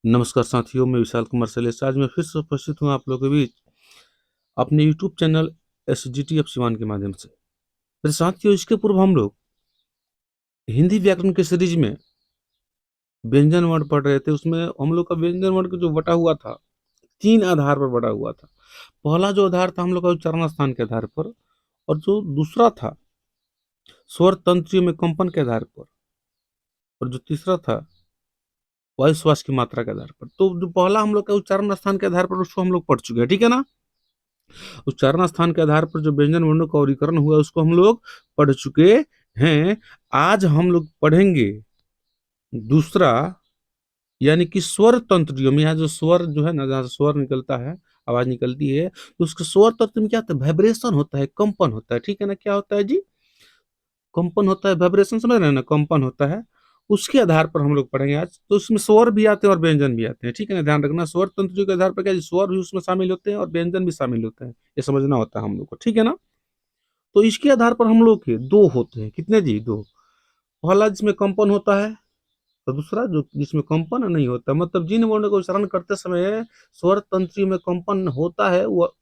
नमस्कार साथियों, मैं विशाल कुमार शैलेश। आज मैं फिर से उपस्थित हूँ आप लोगों के बीच अपने यूट्यूब चैनल SGTF सिवान के माध्यम से। मेरे साथियों, इसके पूर्व हम लोग हिंदी व्याकरण के सीरीज में व्यंजन वर्ण पढ़ रहे थे। उसमें हम लोग का व्यंजन वर्ण का जो बटा हुआ था, 3 आधार पर बटा हुआ था। पहला जो आधार था हम लोग का उच्चारण स्थान के आधार पर, और जो दूसरा था स्वर तंत्रियों में कंपन के आधार पर, और जो तीसरा था वायु श्वास की मात्रा के आधार पर। तो जो पहला हम लोग का उच्चारण स्थान के आधार पर, उसको हम लोग पढ़ चुके हैं, ठीक है ना। उच्चारण स्थान के आधार पर जो व्यंजन वर्णों का वर्गीकरण हुआ उसको हम लोग पढ़ चुके हैं। आज हम लोग पढ़ेंगे दूसरा, यानी कि स्वर तंत्रियों में। यहाँ जो स्वर जो है ना, जहाँ से स्वर निकलता है, आवाज निकलती है, तो उसके स्वर तंत्र में क्या होता है? वाइब्रेशन होता है, कंपन होता है, ठीक है ना। क्या होता है जी? कंपन होता है, वाइब्रेशन, समझ रहे हैं ना, कंपन होता है। उसके आधार पर हम लोग पढ़ेंगे आज। तो उसमें स्वर भी आते हैं और व्यंजन भी आते हैं, ठीक है ना। ध्यान रखना, स्वर तंत्र के आधार पर क्या स्वर भी उसमें शामिल होते हैं और व्यंजन भी शामिल होते हैं, ये समझना होता है हम लोग को, ठीक है ना। तो इसके आधार पर हम लोग के दो होते हैं, कितने जी? दो। पहला जिसमें कंपन होता है, और दूसरा जो जिसमें कंपन नहीं होता। मतलब जिन वर्णों का उच्चारण करते समय स्वर तंत्री में कंपन होता है वो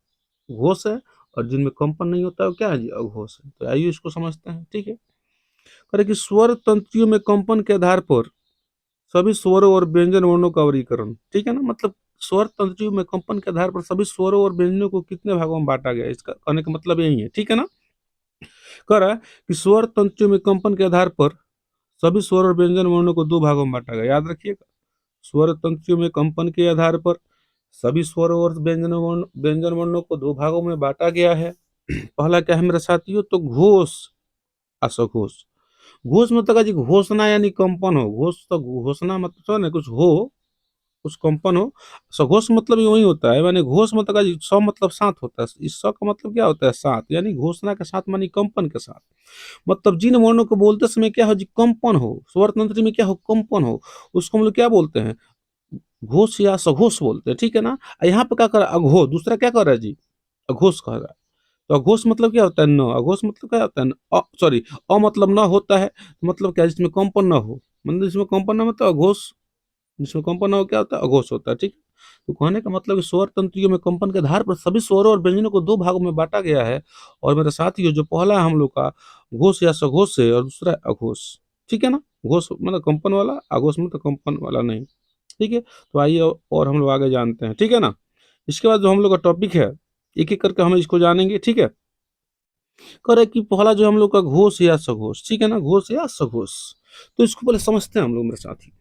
घोष है, और जिनमें कंपन नहीं होता है वो क्या है जी? अघोष है। तो आइए इसको समझते हैं, ठीक है। करे कि स्वर तंत्रियों में कंपन के आधार पर सभी स्वरों और व्यंजन वर्णों का वर्गीकरण, ठीक है ना। मतलब स्वर तंत्रियों में कंपन के आधार पर सभी स्वरों और व्यंजनों को कितने भागों में बांटा गया है, इसका कहने का मतलब यही है, ठीक है ना। कह रहा है कि स्वर तंत्रियों में कंपन के आधार पर सभी स्वर और व्यंजन वर्णों को दो भागों में बांटा गया। याद रखिएगा, स्वर तंत्रियों में कंपन के आधार पर सभी स्वर और व्यंजन वर्णों को दो भागों में बांटा गया है। पहला क्या है मेरे साथियों? तो घोष, असघोष। घोष मतलब जी घोषणा यानी कंपन हो। घोष तो घोषणा मतलब ना कुछ हो, कुछ कंपन हो। सघोष मतलब वही होता है, माने घोष मतलब जी स मतलब साथ होता है। इस स का मतलब क्या होता है? साथ, यानी घोषणा के साथ मानी कंपन के साथ। मतलब जिन वर्णों को बोलते समय क्या हो जी? कंपन हो। स्वर तंत्र में क्या हो? कंपन हो। उसको हम लोग क्या बोलते हैं? घोष या सघोष बोलते हैं, ठीक है ना। यहाँ पे क्या कर रहा है? अघोष। दूसरा क्या कर रहा है जी? अघोष कह रहा है। तो अघोष मतलब क्या होता है? न। अघोष मतलब क्या होता है? सॉरी, मतलब न होता है, मतलब क्या? जिसमें कंपन न हो, मतलब जिसमें कंपन न मतलब अघोष। जिसमें कंपन न हो क्या होता है? अघोष होता है, ठीक है। तो कहने का मतलब स्वर तंत्रियों में कंपन के आधार पर सभी स्वरों और व्यंजनों को दो भागों में बांटा गया है। और मेरे साथियों, जो पहला है हम लोग का घोष या सघोष है, और दूसरा है अघोष, ठीक है ना। घोष मतलब कंपन वाला, अघोष मतलब कंपन वाला नहीं, ठीक है। तो आइए और हम लोग आगे जानते हैं, ठीक है ना। इसके बाद जो हम लोग का टॉपिक है, एक एक करके हम इसको जानेंगे, ठीक है। कह रहे कि पहला जो हम लोग का घोष या सघोष, ठीक है ना, घोष या सघोष। तो इसको पहले समझते हैं हम लोग मेरे साथी।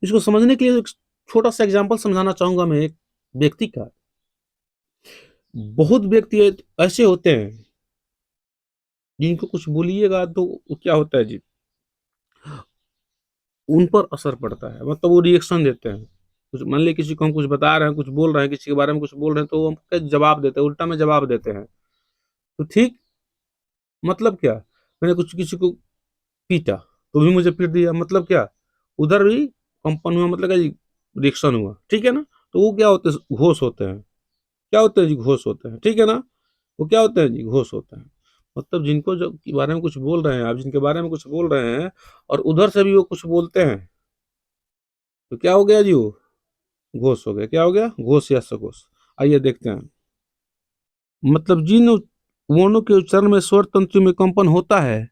इसको समझने के लिए एक छोटा सा एग्जांपल समझाना चाहूंगा मैं, एक व्यक्ति का। बहुत व्यक्ति ऐसे होते हैं जिनको कुछ बोलिएगा तो वो क्या होता है जी? उन पर असर पड़ता है, मतलब वो रिएक्शन देते हैं। कुछ मान लीजिए किसी को हम कुछ बता रहे हैं, कुछ बोल रहे हैं, किसी के बारे में कुछ बोल रहे हैं, तो वो हमको क्या जवाब देते हैं, उल्टा में जवाब देते हैं। तो ठीक, मतलब क्या? मैंने कुछ किसी को पीटा तो भी मुझे पीट दिया, मतलब क्या? उधर भी कंपन हुआ, मतलब क्या जी? रिएक्शन हुआ, ठीक है ना। तो वो क्या होते हैं? घोष होते हैं। क्या होते हैं जी? घोष होते हैं, ठीक है ना। वो क्या होते हैं जी? घोष होते हैं। मतलब जिनको जो के बारे में कुछ बोल रहे हैं, आप जिनके बारे में कुछ बोल रहे हैं, और उधर से भी वो कुछ बोलते हैं, तो क्या हो गया जी? वो घोष हो गया। क्या हो गया? घोष या सघोष। आइए देखते हैं। मतलब जिन वर्णों के उच्चारण में स्वर तंत्र में कंपन होता है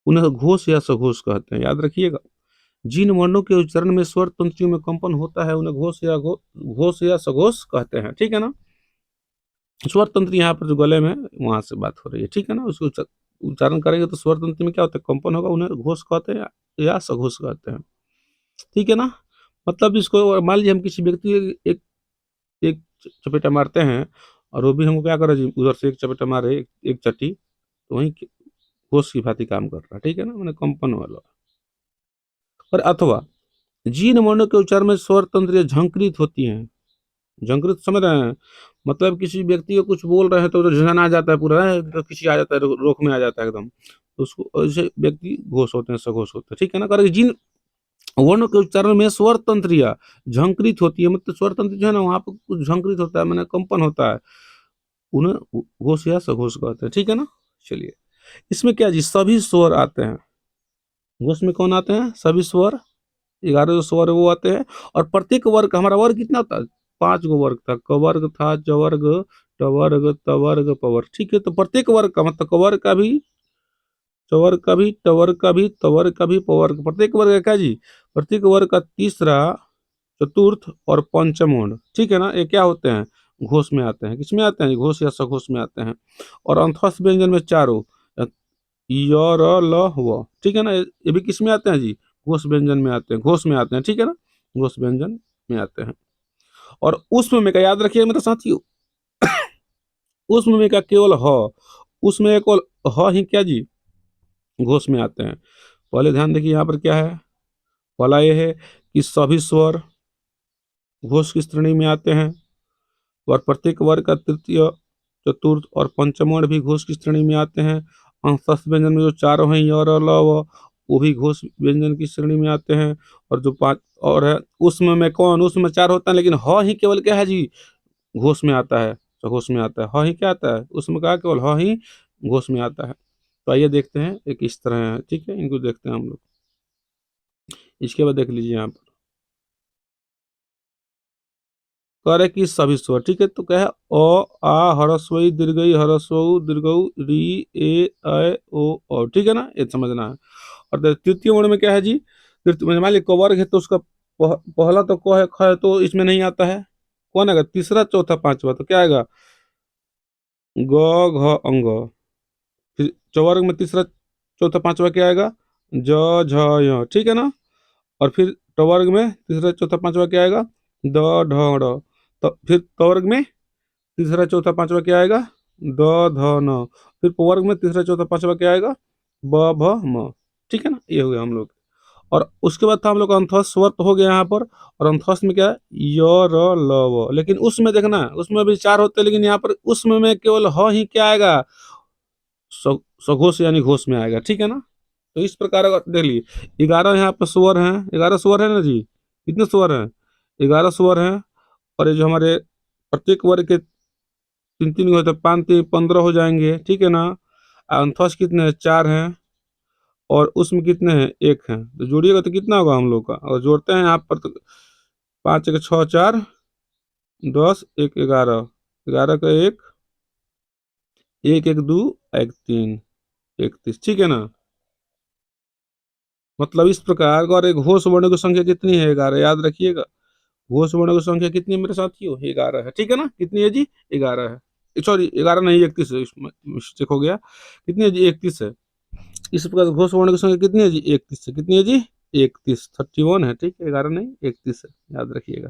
उन्हें घोष या सघोष कहते हैं। याद रखिएगा, जिन वर्णों के उच्चारण में स्वर तंत्रियों में कंपन होता है उन्हें घोष या सघोष कहते हैं, ठीक है ना। स्वर तंत्र यहाँ पर जो गले में वहां से बात हो रही है, ठीक है ना। उसको उच्चारण करेंगे तो स्वर तंत्र में क्या होता है? कंपन होगा, उन्हें घोष कहते हैं या सघोष कहते हैं, ठीक है ना। मतलब इसको मान लीजिए हम किसी व्यक्ति एक एक चपेटा मारते हैं, और वो भी हमको क्या करे जी? उधर से एक चपेटा मारे, एक चट्टी, तो वही घोष की भांति काम कर रहा है, ठीक है ना, मैंने कंपन वाला। और अथवा जिन वर्णों के उच्चारण में स्वर तंत्र झंकृत होती हैं। झंकृत समझ रहे हैं? मतलब किसी व्यक्ति को कुछ बोल रहे हैं तो झन आ जाता है पूरा, तो किसी आ जाता है, रोक में आ जाता है एकदम, तो उसको ऐसे व्यक्ति घोष होते हैं, सघोष होते हैं, ठीक है ना। कारण जिन वर्णों के उच्चारण में स्वर तंत्रिया झंकृत होती है, मतलब स्वर तंत्र जो है ना वहां पर कुछ झंकृत होता है, मैंने कंपन होता है, उन्हें घोष या सघोष कहते हैं, ठीक है ना। चलिए, इसमें क्या जी? सभी स्वर आते हैं। घोष में कौन आते हैं? सभी स्वर 11 जो स्वर है वो आते हैं। और प्रत्येक वर्ग, हमारा वर्ग कितना था, 5 गो वर्ग था, कवर्ग था, जवर्ग, टवर्ग, तवर्ग, पवर्ग, ठीक है। तो प्रत्येक वर्ग का मतलब कवर्ग का भी, चवर्ग का भी, टवर्ग का भी, तवर्ग का भी, पवर्ग, प्रत्येक वर्ग का क्या जी, प्रत्येक वर्ग का तीसरा, चतुर्थ और पंचम वर्ण, ठीक है ना, ये क्या होते हैं, घोष में आते हैं। किसमें आते हैं, घोष या सघोष में आते हैं। और अंतस्थ व्यंजन में चारों, य, र, ल, व, ठीक है ना, ये भी किस में आते हैं जी, घोष व्यंजन में आते हैं, घोष में आते हैं, ठीक है ना, घोष व्यंजन में आते हैं। और उसमें में का याद रखिए मेरे साथियों, उसमें में का केवल ह, उसमें केवल ह ही क्या जी, घोष में आते हैं। पहले ध्यान देखिए यहाँ पर क्या है, पहला ये है कि सभी स्वर घोष की श्रेणी में आते हैं, और प्रत्येक वर्ग का तृतीय, चतुर्थ और पंचम वर्ण भी घोष की श्रेणी में आते हैं। अंतस्थ व्यंजन में जो चारों हैं, य, र, ल, व, वो भी घोष व्यंजन की श्रेणी में आते हैं। और जो पांच और है, उसमें में कौन, उसमें चार होता है, लेकिन ह ही केवल क्या है जी, घोष में आता है, तो घोष में आता है, ह ही क्या आता है, उसमें कहा केवल ह ही घोष में आता है। तो आइए देखते हैं, एक इस तरह है, ठीक है, इनको देखते हैं हम लोग। इसके बाद देख लीजिए यहाँ पर, कह रहे कि सभी स्वर, ठीक है, तो क्या है, अ, आ, ह्रस्वई, दीर्घई, ह्रस्व दीर्घऊ, री, ए, ऐ, ओ, ठीक है ना, ये समझना है। और तृतीय वर्ण में क्या है जी, तृतीय मान लीजिए क वर्ग है तो उसका पहला तो क है, ख है, तो इसमें नहीं आता है, कौन आएगा, तीसरा, चौथा, पांचवा, तो क्या आएगा, ग, घ, अंग। फिर चौवर्ग में तीसरा, चौथा, पांचवा क्या आएगा, ज, झ, य, ठीक है ना। और फिर टवर्ग में तीसरा, चौथा, पांचवा क्या आएगा, द, ढ, ड़। तो फिर कवर्ग में तीसरा, चौथा, पांचवा क्या आएगा, द, ध, न। फिर पवर्ग में तीसरा, चौथा, पांचवा क्या आएगा, ब, भ, म, ठीक है ना, ये हो गया हम लोग। और उसके बाद था हम लोग का अंतःस्थ स्वर, तो हो गया यहाँ पर। और अंतःस्थ में क्या है, य, र, ल, व, लेकिन उसमें देखना, उसमें भी चार होते हैं, लेकिन यहाँ पर उसमें में केवल ह ही क्या आएगा, सघोष यानी घोष में आएगा, ठीक है ना। तो इस प्रकार अगर देख लीजिए, 11 यहाँ पर स्वर हैं, 11 स्वर है ना जी, कितने स्वर हैं, 11 स्वर हैं। और ये जो हमारे प्रत्येक वर्ग के तीन तीन होते हैं, 5 3 15 हो जाएंगे, ठीक है ना। अंथस कितने हैं, 4 हैं। और उसमें कितने हैं, 1 हैं, तो जोड़िएगा तो कितना होगा हम लोग का, और जोड़ते हैं यहाँ पर तो 5 1 6 4 10 1 11, 11 का एक, एक एक दो, एक तीन, 31, ठीक है ना। मतलब इस प्रकार, और एक घोष वर्णों की संख्या कितनी है, 11, याद रखिएगा। घोष वर्णों की संख्या कितनी है मेरे साथियों, 11 है, ठीक है ना, कितनी है जी, 11 है, सॉरी 11 नहीं, 31 है, मिस्टेक हो गया, कितनी है जी, 31 है। इस प्रकार घोष वर्ण की संख्या कितनी है जी, 31 है, कितनी है जी, 31, 31 है, ठीक है, 11 नहीं 31 है, याद रखिएगा।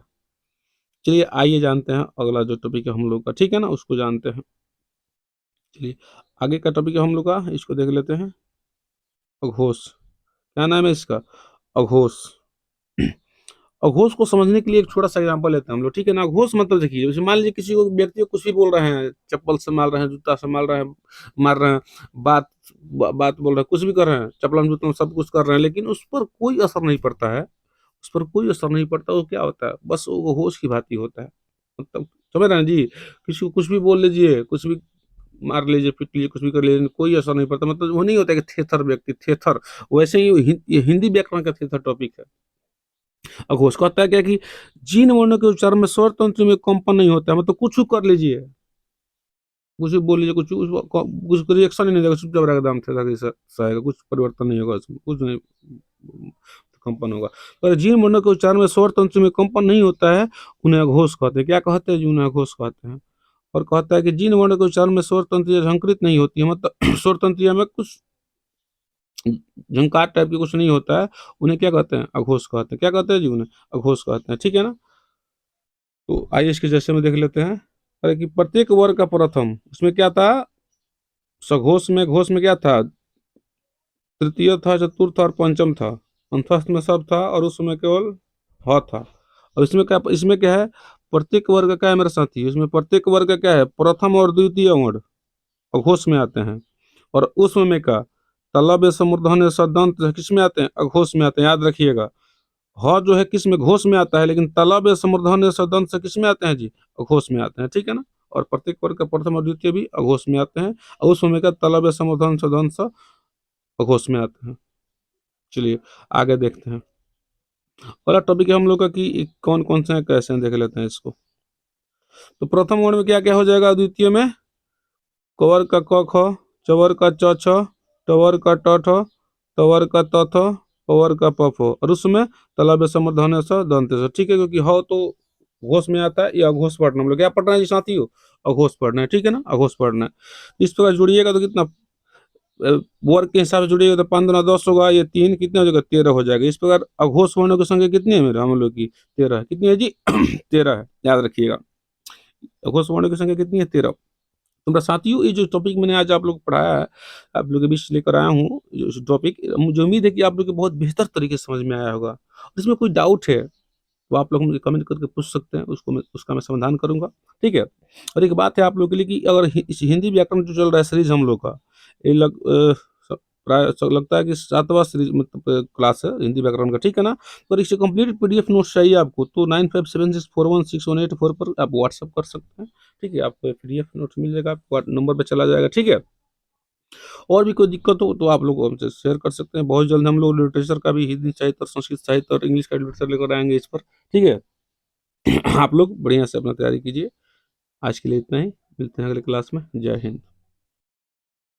चलिए आइए जानते हैं अगला जो टॉपिक है हम लोग का, ठीक है ना, उसको जानते हैं। चलिए आगे का टॉपिक है हम लोग का, इसको देख लेते हैं। अघोष, क्या नाम है इसका, अघोष। अघोष को समझने के लिए एक छोटा सा एग्जांपल लेते हैं हम लोग, ठीक है ना। अघोष मतलब देखिए, जैसे मान लीजिए किसी को, व्यक्ति को कुछ भी बोल रहे हैं, चप्पल से मार रहे हैं, जूता से मार रहे हैं, बात बात बोल रहे हैं, कुछ भी कर रहे हैं, चप्पल जूता सब कुछ कर रहे हैं, लेकिन उस पर कोई असर नहीं पड़ता है, उस पर कोई असर नहीं पड़ता, वो क्या होता है, बस वो होश की भांति होता है। मतलब समझ रहे हैं जी, किसी को कुछ भी बोल लीजिए, कुछ भी मार लीजिए, पीट लीजिए, कुछ भी कर लीजिए, कोई असर नहीं पड़ता, मतलब वो नहीं होता है कि थेथर व्यक्ति, थेथर। वैसे ही ये हिंदी व्याकरण का थेथर टॉपिक है। अघोष कहता है क्या कि जिन वर्णों के उच्चारण में स्वर तंत्र में कंपन नहीं होता है, मतलब कुछ कर लीजिए, कुछ भी बोल लीजिए, कुछ रिएक्शन ही नहीं देगा, चुपचाप रहेगा, एकदम थे रहेगा, कुछ परिवर्तन नहीं होगा, इसमें कुछ नहीं कंपन होगा। पर जिन वर्णों के उच्चारण में स्वर तंत्र में कंपन नहीं होता है, उन्हें अघोष कहते हैं। क्या कहते हैं जी, उन्हें अघोष कहते हैं। और कहता है कि जिन वर्णों के उच्चारण में स्वर तंत्रिया झंकृत नहीं होती है, मतलब स्वर तंत्रिया में कुछ झंकार टाइप की कुछ नहीं होता है, उन्हें क्या कहते हैं, अघोष कहते हैं। क्या कहते हैं जी, उन्हें अघोष कहते हैं, ठीक है ना। तो आइए इसके जैसे में देख लेते हैं। अरे कि प्रत्येक वर्ग का प्रथम, उसमें क्या था, सघोष में, घोष में क्या था, तृतीय था, चतुर्थ और पंचम था, अंतस्थ में सब था, और उसमें केवल ह था। और इसमें क्या है, प्रत्येक वर्ग का क्या है मेरे साथी, इसमें प्रत्येक वर्ग का क्या है, प्रथम और द्वितीय वर्ण अघोष में आते हैं। और उसमें में का तलब समूर्धन सदंत किस में आते हैं, अघोष में आते हैं, याद रखिएगा। ह जो है किस में, घोष में आता है, लेकिन तलब समूर्धन सदंत से किस में आते हैं जी, अघोष में आते हैं, ठीक है ना। और प्रत्येक वर्ग का प्रथम और द्वितीय भी अघोष में आते हैं, और उसमें का तलब समूर्धन सदंत अघोष में आते हैं। चलिए आगे देखते हैं। पहला टॉपिक है हम लोग का कि कौन कौन से हैं, कैसे हैं, देख लेते हैं इसको। तो प्रथम वर्ण में क्या क्या हो जाएगा, द्वितीय में कवर का क ख, चवर का च छ, टवर का ट ठ, तवर का त थ, पवर का प फ, और उसमें तालव्य समूर्धन्य स दंत स। ठीक है, क्योंकि ह तो घोष में आता है, या अघोष पढ़ना, हम लोग क्या पढ़ना है जी साथियों, अघोष पढ़ना है। ठीक है ना, अघोष पढ़ना है। इस प्रकार जुड़िएगा तो कितना वर्ग के हिसाब से जुड़िएगा तो 5 दूना 10 होगा, ये 3 कितने हो जाएगा, 13 हो जाएगा। इस प्रकार अघोष वर्णों की संख्या कितनी है मेरे, हम लोग की 13 है। कितनी है जी 13 है, याद रखिएगा। अघोष वर्णों की संख्या कितनी है, 13। तो मेरा साथियों, ये जो टॉपिक मैंने आज आप लोग को पढ़ाया है, आप लोग के बीच लेकर आया हूँ जो टॉपिक, मुझे उम्मीद है कि आप लोग को बहुत बेहतर तरीके से समझ में आया होगा। इसमें कोई डाउट है तो आप लोग मुझे कमेंट करके पूछ सकते हैं, उसका मैं समाधान करूंगा। ठीक है। और एक बात है आप लोग के लिए कि अगर इस हिंदी व्याकरण जो चल रहा है सीरीज हम लोग का, ये प्राय लगता है कि 7वां सीरीज मतलब क्लास है हिंदी व्याकरण का। ठीक है ना। तो इससे कंप्लीट पीडीएफ नोट्स चाहिए आपको तो 9576416184 पर आप व्हाट्सअप कर सकते हैं। ठीक है, आपको पीडीएफ नोट्स मिल जाएगा, आपको नंबर पे चला जाएगा। ठीक है। और भी कोई दिक्कत हो तो आप लोग हमसे शेयर कर सकते हैं। बहुत जल्द हम लोग लिटरेचर का भी, हिंदी साहित्य और संस्कृत साहित्य और इंग्लिश का लिटरेचर लेकर आएंगे इस पर। ठीक है। आप लोग बढ़िया से अपना तैयारी कीजिए। आज के लिए इतना ही, मिलते हैं अगले क्लास में। जय हिंद।